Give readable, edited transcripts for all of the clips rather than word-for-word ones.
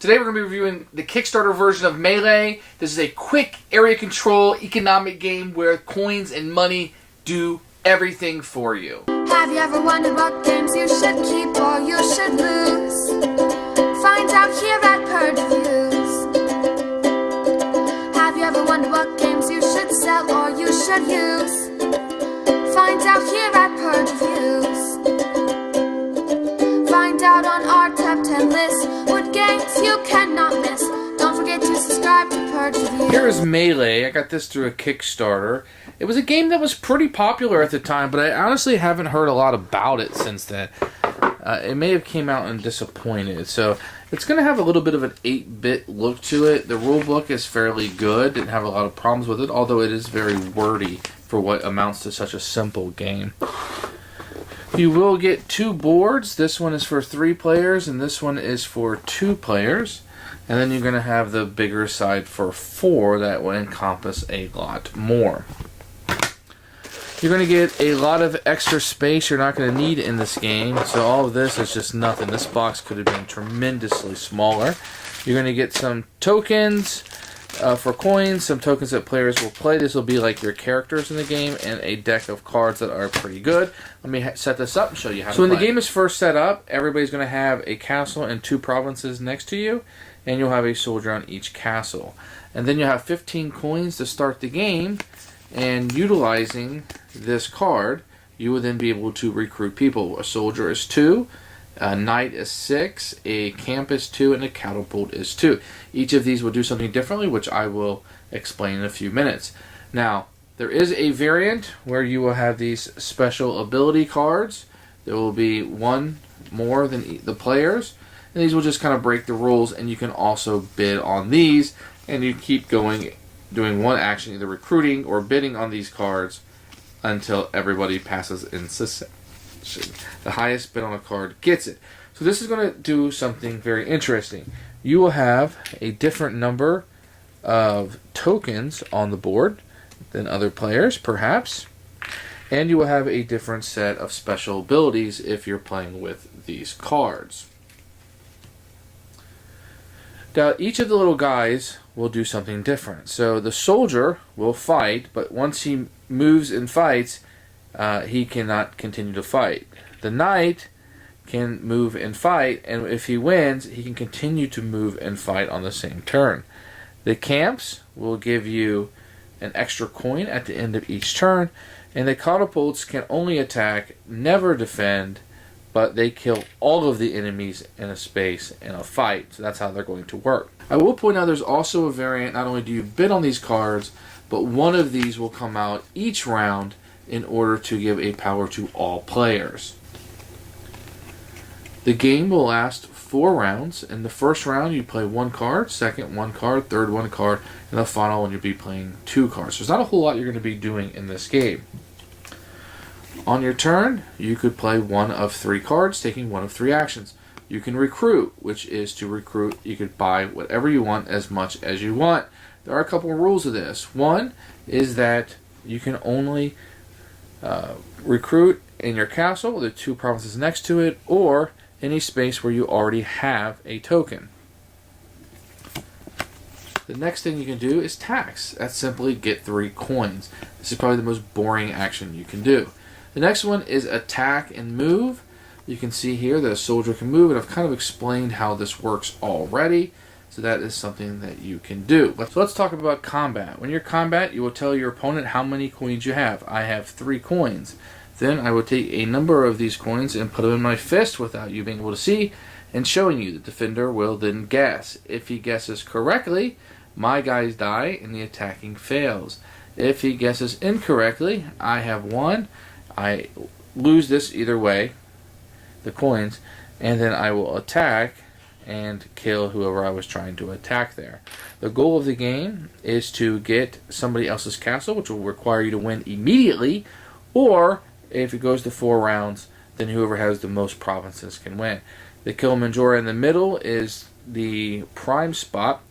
Today we're going to be reviewing the Kickstarter version of Melee. This is a quick area control economic game where coins and money do everything for you. Have you ever wondered what games you should keep or you should lose? Find out here at Purge Reviews. Have you ever wondered what games you should sell or you should use? Find out here at Purge Reviews. Find out on our top 10 list what games you cannot miss. Don't forget to subscribe to Purge Reviews. Here is Melee. I got this through a Kickstarter. It was a game that was pretty popular at the time, but I honestly haven't heard a lot about it since then. It may have came out and disappointed. So it's going to have a little bit of an 8-bit look to it. The rulebook is fairly good. Didn't have a lot of problems with it, although it is very wordy for what amounts to such a simple game. You will get 2 boards. This one is for 3 players, and this one is for 2 players. And then you're going to have the bigger side for 4 that will encompass a lot more. You're going to get a lot of extra space you're not going to need in this game. So all of this is just nothing. This box could have been tremendously smaller. You're going to get some tokens for coins, some tokens that players will play. This will be like your characters in the game, and a deck of cards that are pretty good. Let me set this up and show you how to play. So when the game is first set up, everybody's going to have a castle and 2 provinces next to you, and you'll have a soldier on each castle. And then you'll have 15 coins to start the game, and utilizing this card, you will then be able to recruit people. A soldier is 2, a knight is 6, a camp is 2, and a catapult is 2. Each of these will do something differently, which I will explain in a few minutes. Now, there is a variant where you will have these special ability cards. There will be 1 more than the players, and these will just kind of break the rules, and you can also bid on these, and you keep going, doing one action, either recruiting or bidding on these cards until everybody passes in succession. The highest bid on a card gets it. So this is going to do something very interesting. You will have a different number of tokens on the board than other players, perhaps. And you will have a different set of special abilities if you're playing with these cards. Now, each of the little guys will do something different. So the soldier will fight, but once he moves and fights, he cannot continue to fight. The knight can move and fight, and if he wins, he can continue to move and fight on the same turn. The camps will give you an extra coin at the end of each turn, and the catapults can only attack, never defend, but they kill all of the enemies in a space in a fight. So that's how they're going to work. I will point out there's also a variant. Not only do you bid on these cards, but one of these will come out each round in order to give a power to all players. The game will last 4 rounds. In the first round, you play 1 card, second 1 card, third 1 card, and the final one you'll be playing 2 cards. So there's not a whole lot you're going to be doing in this game. On your turn, you could play 1 of 3 cards, taking 1 of 3 actions. You can recruit, which is to recruit. You could buy whatever you want as much as you want. There are a couple of rules of this. One is that you can only recruit in your castle, the 2 provinces next to it, or any space where you already have a token. The next thing you can do is tax. That's simply get 3 coins. This is probably the most boring action you can do. The next one is attack and move. You can see here that a soldier can move, and I've kind of explained how this works already. So that is something that you can do. So let's talk about combat. When you're combat, you will tell your opponent how many coins you have. I have 3 coins. Then I will take a number of these coins and put them in my fist without you being able to see, and showing you. The defender will then guess. If he guesses correctly, my guys die and the attacking fails. If he guesses incorrectly, I have 1. I lose this either way, the coins, and then I will attack and kill whoever I was trying to attack there. The goal of the game is to get somebody else's castle, which will require you to win immediately, or if it goes to 4 rounds, then whoever has the most provinces can win. The Kilimanjaro in the middle is the prime spot.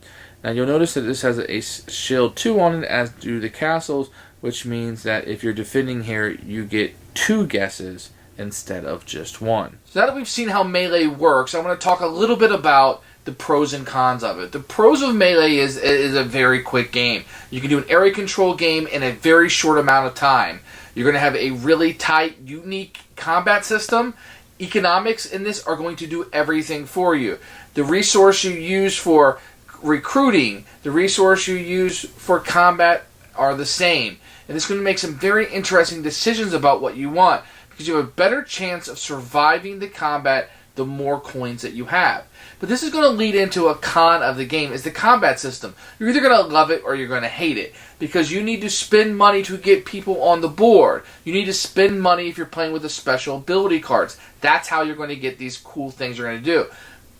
Now you'll notice that this has a shield 2 on it, as do the castles, which means that if you're defending here, you get 2 guesses instead of just 1. So now that we've seen how Melee works, I want to talk a little bit about the pros and cons of it. The pros of Melee is a very quick game. You can do an area control game in a very short amount of time. You're going to have a really tight, unique combat system. Economics in this are going to do everything for you. The resource you use for recruiting, the resource you use for combat are the same. And it's going to make some very interesting decisions about what you want, because you have a better chance of surviving the combat the more coins that you have. But this is going to lead into a con of the game, is the combat system. You're either going to love it or you're going to hate it, because you need to spend money to get people on the board. You need to spend money if you're playing with the special ability cards. That's how you're going to get these cool things you're going to do.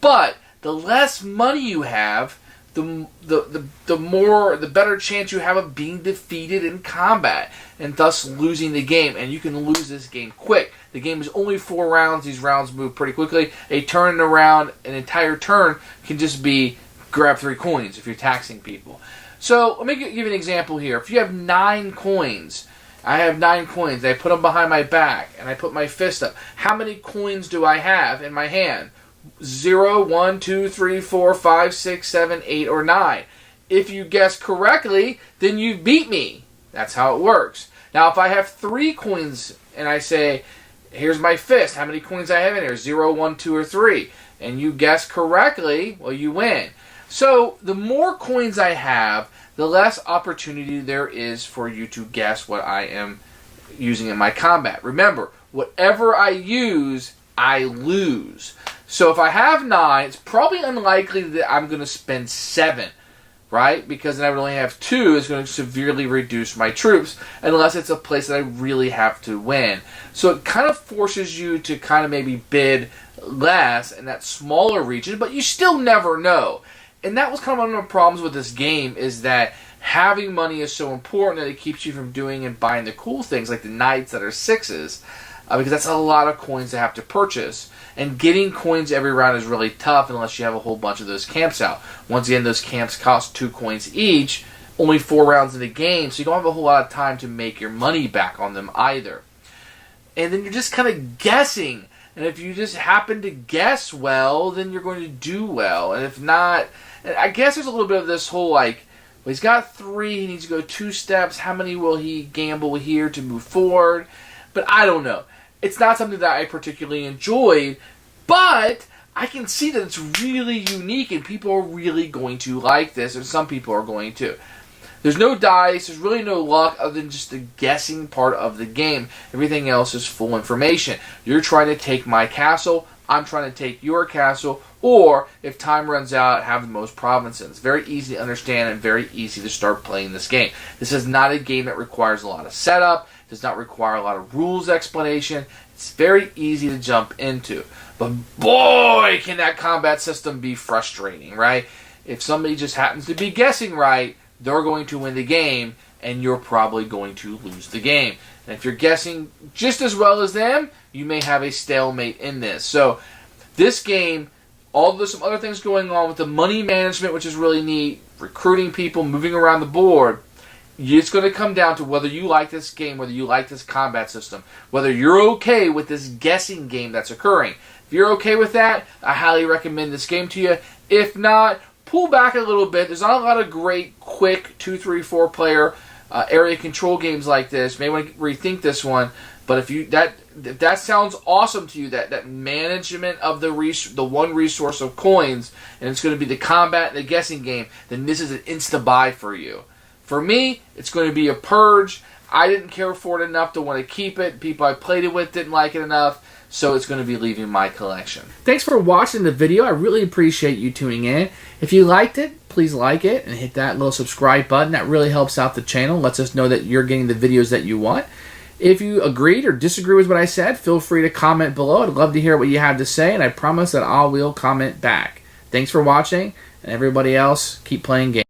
But the less money you have, the better chance you have of being defeated in combat, and thus losing the game. And you can lose this game quick. The game is only 4 rounds. These rounds move pretty quickly. A turn around, an entire turn, can just be grab 3 coins if you're taxing people. So let me give you an example here. If you have 9 coins, I have 9 coins. I put them behind my back, and I put my fist up. How many coins do I have in my hand? 0, 1, 2, 3, 4, 5, 6, 7, 8, or 9. If you guess correctly, then you beat me. That's how it works. Now, if I have 3 coins and I say, here's my fist, how many coins I have in here? 0, 1, 2, or 3. And you guess correctly, well, you win. So, the more coins I have, the less opportunity there is for you to guess what I am using in my combat. Remember, whatever I use, I lose. So if I have 9, it's probably unlikely that I'm going to spend 7, right? Because then I would only have 2. It's going to severely reduce my troops, unless it's a place that I really have to win. So it kind of forces you to kind of maybe bid less in that smaller region, but you still never know. And that was kind of one of the problems with this game, is that having money is so important that it keeps you from doing and buying the cool things like the knights that are 6s, because that's a lot of coins to have to purchase. And getting coins every round is really tough unless you have a whole bunch of those camps out. Once again, those camps cost 2 coins each, only 4 rounds in the game, so you don't have a whole lot of time to make your money back on them either. And then you're just kind of guessing. And if you just happen to guess well, then you're going to do well. And if not, I guess there's a little bit of this whole like, well, he's got 3, he needs to go 2 steps. How many will he gamble here to move forward? But I don't know. It's not something that I particularly enjoyed, but I can see that it's really unique and people are really going to like this, or some people are going to. There's no dice, there's really no luck other than just the guessing part of the game. Everything else is full information. You're trying to take my castle, I'm trying to take your castle, or if time runs out, have the most provinces. It's very easy to understand and very easy to start playing this game. This is not a game that requires a lot of setup, does not require a lot of rules explanation. It's very easy to jump into. But boy, can that combat system be frustrating, right? If somebody just happens to be guessing right, they're going to win the game, and you're probably going to lose the game. And if you're guessing just as well as them, you may have a stalemate in this. So this game, although there's some other things going on with the money management, which is really neat, recruiting people, moving around the board, it's going to come down to whether you like this game, whether you like this combat system, whether you're okay with this guessing game that's occurring. If you're okay with that, I highly recommend this game to you. If not, pull back a little bit. There's not a lot of great, quick 2, 3, 4 player area control games like this. You may want to rethink this one. But if that sounds awesome to you, that management of the one resource of coins, and it's going to be the combat and the guessing game, then this is an insta-buy for you. For me, it's going to be a Purge. I didn't care for it enough to want to keep it. People I played it with didn't like it enough, so it's going to be leaving my collection. Thanks for watching the video. I really appreciate you tuning in. If you liked it, please like it and hit that little subscribe button. That really helps out the channel, lets us know that you're getting the videos that you want. If you agreed or disagree with what I said, feel free to comment below. I'd love to hear what you have to say, and I promise that I will comment back. Thanks for watching, and everybody else, keep playing games.